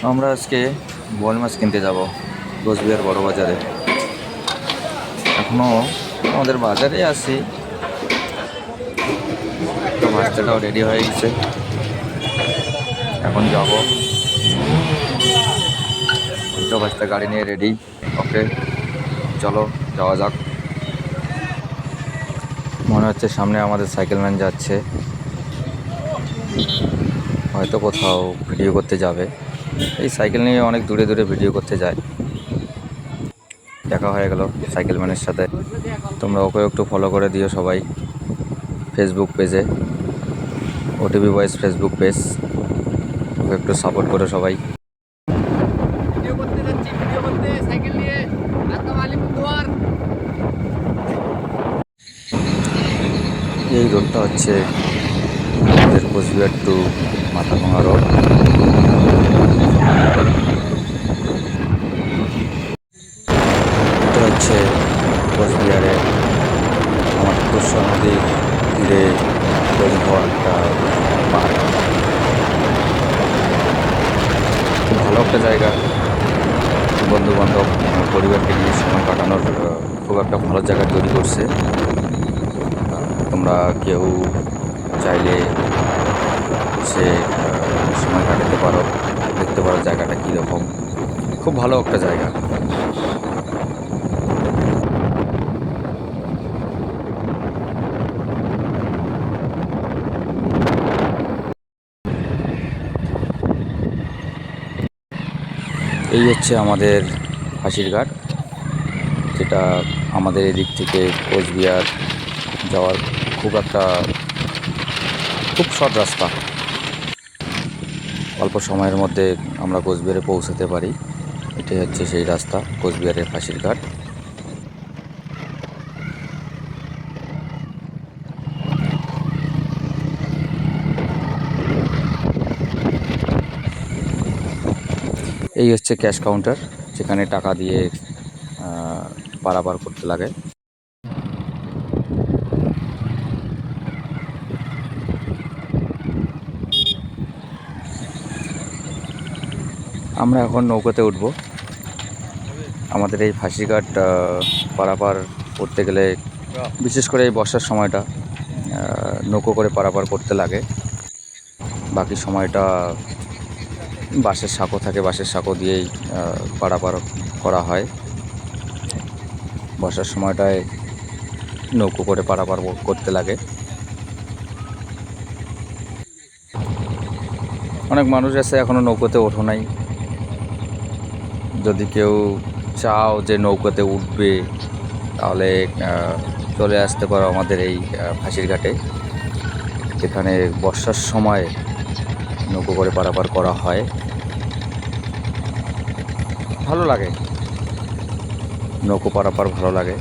আমরা আজকে বোয়াল মাছ কিনতে যাব কোচবিহার বড় বাজারে। এখনো আমাদের বাজারে আছি, তো মাছটাও রেডি হয়ে গেছে। এখন যাব, তো বাচ্চা গাড়ি নিয়ে রেডি। ওকে, চলো যাওয়া যাক। মনে হচ্ছে সামনে আমাদের সাইকেল ম্যান যাচ্ছে, হয়তো কোথাও ভিডিও করতে যাবে। এই সাইকেল নিয়ে অনেক দূরে দূরে ভিডিও করতে যায়। দেখা হয়ে গেল সাইকেল ম্যানের সাথে। তোমরা ওকে একটু ফলো করে দিও সবাই ফেসবুক পেজে, ওটিভি বয়েস ফেসবুক পেজ। ওকে একটু সাপোর্ট করো সবাই। ভিডিও করতে যাচ্ছি, ভিডিও করতে সাইকেল নিয়ে একদম আলিপুরদুয়ার। এই রোডটা হচ্ছে আমাদের কোচবিহার টু মাথাভাঙা রোড। এটা হচ্ছে কোচবিহারে আমার তোষা নদীর তীরে তৈরি হওয়া একটা পার্ক। খুব ভালো একটা জায়গা, বন্ধু বান্ধব পরিবারকে নিয়ে সময় কাটানোর খুব একটা ভালো জায়গা তৈরি করছে। তোমরা কেউ চাইলে সে সময় কাটাতে পারো, দেখতে পারো জায়গাটা কীরকম। খুব ভালো একটা জায়গা। এই হচ্ছে আমাদের হাসির ঘাট, যেটা আমাদের এদিক থেকে কোচবিহার যাওয়ার খুব শর্ট রাস্তা। অল্প সময়ের মধ্যে আমরা কোচবিহারে পৌঁছাতে পারি। এটাই হচ্ছে সেই রাস্তা, কোচবিহারের হাসির ঘাট। এই হচ্ছে ক্যাশ কাউন্টার, যেখানে টাকা দিয়ে পারাপার করতে লাগে। আমরা এখন নৌকাতে উঠব। আমাদের এই ফাঁসিঘাট পারাপার করতে গেলে, বিশেষ করে এই বর্ষার সময়টা, নৌকো করে পারাপার করতে লাগে। বাকি সময়টা বাঁশের সাঁকো থাকে, বাঁশের সাঁকো দিয়েই পারাপার করা হয়। বর্ষার সময়টায় নৌকো করে পারাপার করতে লাগে। অনেক মানুষ আছে এখনও নৌকোতে ওঠো নাই। যদি কেউ চাও যে নৌকাতে উঠবে, তাহলে চলে আসতে পারো আমাদের এই ফাঁসির ঘাটে, যেখানে বর্ষার সময় নৌকো করে পারাপার করা হয়। ভালো লাগে, নৌকো পারাপার ভালো লাগে।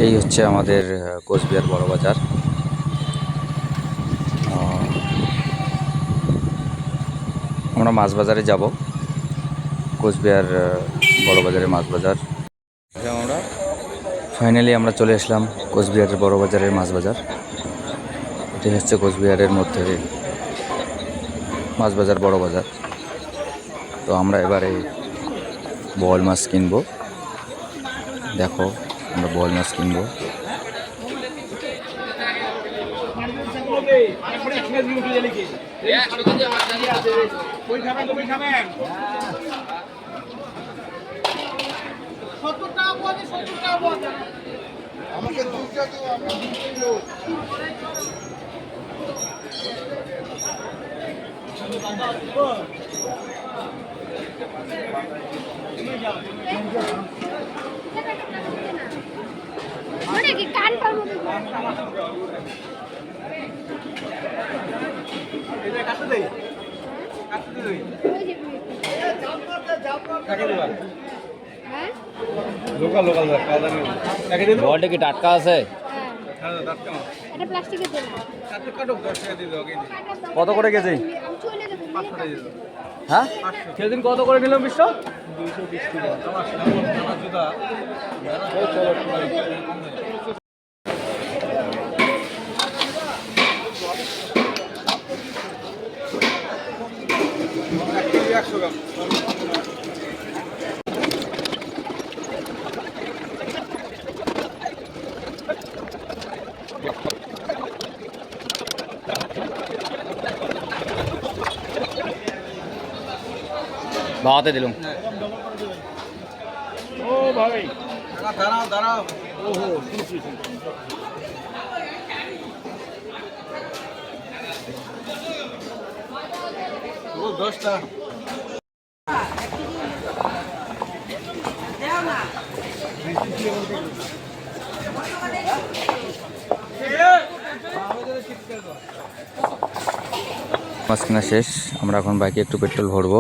এই হচ্ছে আমাদের কোচবিহার বড় বাজার। আমরা মাছ বাজারে যাব, কোচবিহার বড় বাজারে মাছ বাজার। আমরা চলে আসলাম কোচবিহারের বড় বাজারের মাছ বাজার। এটি হচ্ছে কোচবিহারের মধ্যে মাছ বাজার, বড় বাজার। তো আমরা এবারে বোয়াল মাছ কিনবো। দেখো, আমরা বোয়াল মাছ কিনবো। আমাকে দুইটা তো আমরা দুইটাই লোক। হ্যাঁ বলটা কি টাটকা আছে? এটা প্লাস্টিকের দেবো কত করে কেজি? আমি চলে যাবো নিয়ে যাবো। হ্যাঁ সেদিন কত করে নিলাম বিশ্ব? ভাওয়াতে দিলাম। দাঁড়াও দাঁড়াও ও 10টা মাছ কেনা শেষ, আমরা এখন বাইকে একটু পেট্রোল ভরবো।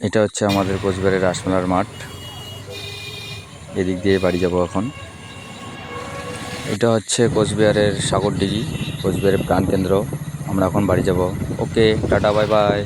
এটা হচ্ছে আমাদের কোচবিহারের রাসমেলার মাঠ, এদিক দিয়ে বাড়ি যাব এখন। এটা হচ্ছে কোচবিহারের সাগরডিঘি, কোচবিহারের প্রাণকেন্দ্র। আমরা এখন বাড়ি যাব। ওকে, টাটা, বাই বাই।